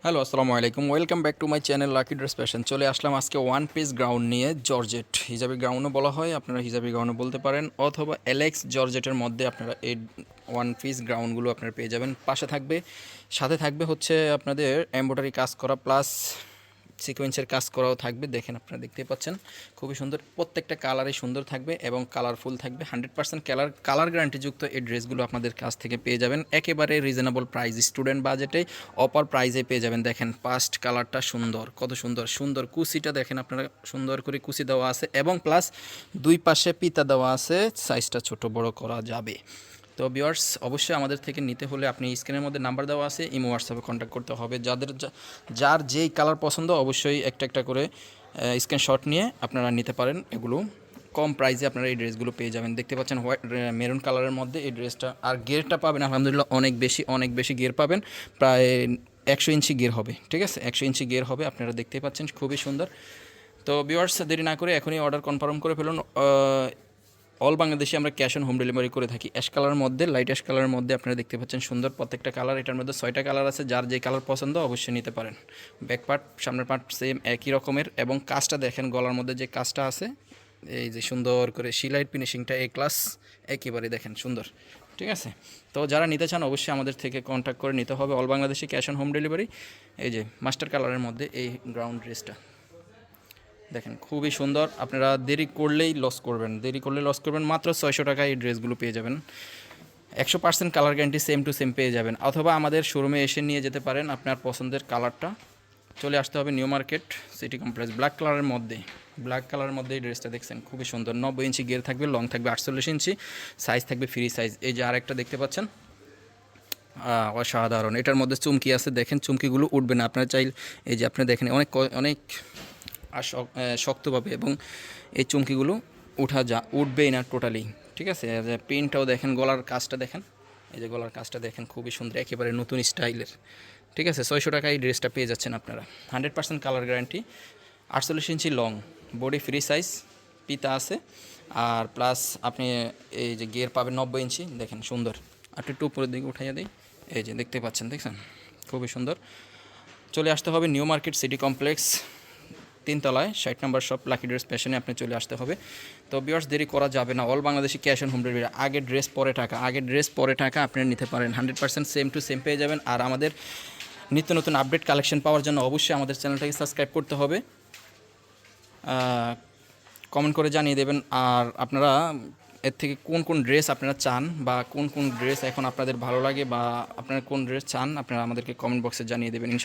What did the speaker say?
Hello, আসসালামু আলাইকুম। Welcome back to my channel lucky dress fashion. চলে আসলাম আজকে ওয়ান পিস গাউন নিয়ে। জর্জেট হিজাবি গাউনও বলা হয়, আপনারা হিজাবি গাউনও বলতে পারেন, অথবা এলেক্স জর্জেটের মধ্যে আপনারা এই ওয়ান পিস গাউনগুলো আপনারা পেয়ে যাবেন। সাথে থাকবে হচ্ছে আপনাদের এমব্রয়ডারি কাজ করা প্লাস সিকোয়েন্সের কাজ করাও থাকবে। দেখেন, আপনারা দেখতেই পাচ্ছেন, খুবই সুন্দর। প্রত্যেকটা কালারই সুন্দর থাকবে এবং কালারফুল থাকবে। 100% কালার গ্যারান্টিযুক্ত এই ড্রেসগুলো আপনাদের কাছ থেকে পেয়ে যাবেন একেবারে রিজনেবল প্রাইস, স্টুডেন্ট বাজেটে অপার প্রাইসে পেয়ে যাবেন। দেখেন ফার্স্ট কালারটা সুন্দর, কত সুন্দর সুন্দর কুচিটা দেখেন আপনারা, সুন্দর করে কুচি দেওয়া আছে এবং প্লাস দুই পাশে পিতা দেওয়া আছে, সাইজটা ছোট বড় করা যাবে। তো ভিউয়ার্স, অবশ্যই আমাদের থেকে নিতে হলে আপনি স্ক্রিনের মধ্যে নাম্বার দেওয়া আছে, ইমো হোয়াটসঅ্যাপে কন্ট্যাক্ট করতে হবে। যার যেই কালার পছন্দ অবশ্যই একটা একটা করে স্ক্রিনশট নিয়ে আপনারা নিতে পারেন। এগুলো কম প্রাইসে আপনারা এই ড্রেসগুলো পেয়ে যাবেন। দেখতে পাচ্ছেন হোয়াইট মেরুন কালারের মধ্যে এই ড্রেসটা। আর গিয়ারটা পাবেন আলহামদুলিল্লাহ অনেক বেশি গিয়ার পাবেন, প্রায় 100 ইঞ্চি গিয়ার হবে। ঠিক আছে, 100 ইঞ্চি গিয়ার হবে, আপনারা দেখতেই পাচ্ছেন, খুবই সুন্দর। তো ভিউয়ার্স, দেরি না করে এখনই অর্ডার কনফার্ম করে ফেলুন। অল বাংলাদেশে আমরা ক্যাশ অন হোম ডেলিভারি করে থাকি। অ্যাশ কালারের মধ্যে, লাইট অ্যাশ কালারের মধ্যে আপনারা দেখতে পাচ্ছেন সুন্দর প্রত্যেকটা কালার। এটার মধ্যে 6টা কালার আছে, যার যে কালার পছন্দ অবশ্যই নিতে পারেন। ব্যাক পার্ট, সামনের পার্ট সেম একই রকমের এবং কাজটা দেখেন, গলার মধ্যে যে কাজটা আছে, এই যে সুন্দর করে সিলাইট ফিনিশিংটা এ ক্লাস, একেবারে দেখেন সুন্দর। ঠিক আছে, তো যারা নিতে চান অবশ্যই আমাদের থেকে কন্ট্যাক্ট করে নিতে হবে। অল বাংলাদেশে ক্যাশ অন হোম ডেলিভারি। এই যে মাস্টার কালারের মধ্যে এই গ্রাউন্ড ড্রেসটা দেখেন, খুবই সুন্দর। আপনারা দেরি করলে লস করবেন। মাত্র 600 টাকায় এই ড্রেসগুলো পেয়ে যাবেন। 100% colour guarantee, same to same পেয়ে যাবেন। অথবা আমাদের শোরুমে এসে নিয়ে যেতে পারেন আপনার পছন্দের কালারটা। চলে আসতে হবে new market city complex. Black কালারের মধ্যে এই ড্রেসটা দেখছেন, খুবই সুন্দর। 90 ইঞ্চি গিয়ার থাকবে, লং থাকবে 48 ইঞ্চি, সাইজ থাকবে ফ্রি সাইজ। এই যে আরেকটা দেখতে পাচ্ছেন, অসাধারণ। এটার মধ্যে চুমকি আছে, দেখেন চুমকিগুলো উঠবে না। আপনারা চাইলে এই যে আপনি দেখেন অনেক আর শক্তভাবে, এবং এই চুমকিগুলো উঠবেই না টোটালি। ঠিক আছে, প্রিন্টটাও দেখেন, গলার কাজটা দেখেন, এই যে গলার কাজটা দেখেন, খুবই সুন্দর, একেবারে নতুন স্টাইলের। ঠিক আছে, 600 টাকায় এই ড্রেসটা পেয়ে যাচ্ছেন আপনারা। 100% কালার গ্যারান্টি, 48 ইঞ্চি লং, বডি ফ্রি সাইজ, পিতা আছে, আর প্লাস আপনি এই যে গিয়ার পাবেন 90 ইঞ্চি। দেখেন সুন্দর। আর একটু উপরের দিকে উঠাইয়া দিই, এই যে দেখতে পাচ্ছেন, দেখছেন, খুবই সুন্দর। চলে আসতে হবে নিউ মার্কেট সিটি কমপ্লেক্স, 3 তলায় 60 নম্বর শপ লাকি ড্রেস ফ্যাশনে আপনি চলে আসতে হবে। তো ভিউয়ার্স, দেরি করা যাবে না। All Bangladeshi cash on home delivery. আগের ড্রেস পরে টাকা আপনি নিতে পারেন। 100% সেম টু সেম পেয়ে যাবেন। আর আমাদের নিত্য নতুন আপডেট কালেকশন পাওয়ার জন্য অবশ্যই আমাদের চ্যানেলটাকে সাবস্ক্রাইব করতে হবে, কমেন্ট করে জানিয়ে দেবেন। আর আপনারা এর থেকে কোন ড্রেস আপনারা চান, বা কোন ড্রেস এখন আপনাদের ভালো লাগে, বা আপনারা কোন ড্রেস চান, আপনারা আমাদেরকে কমেন্ট বক্সে জানিয়ে দেবেন। ইনশাআল্লাহ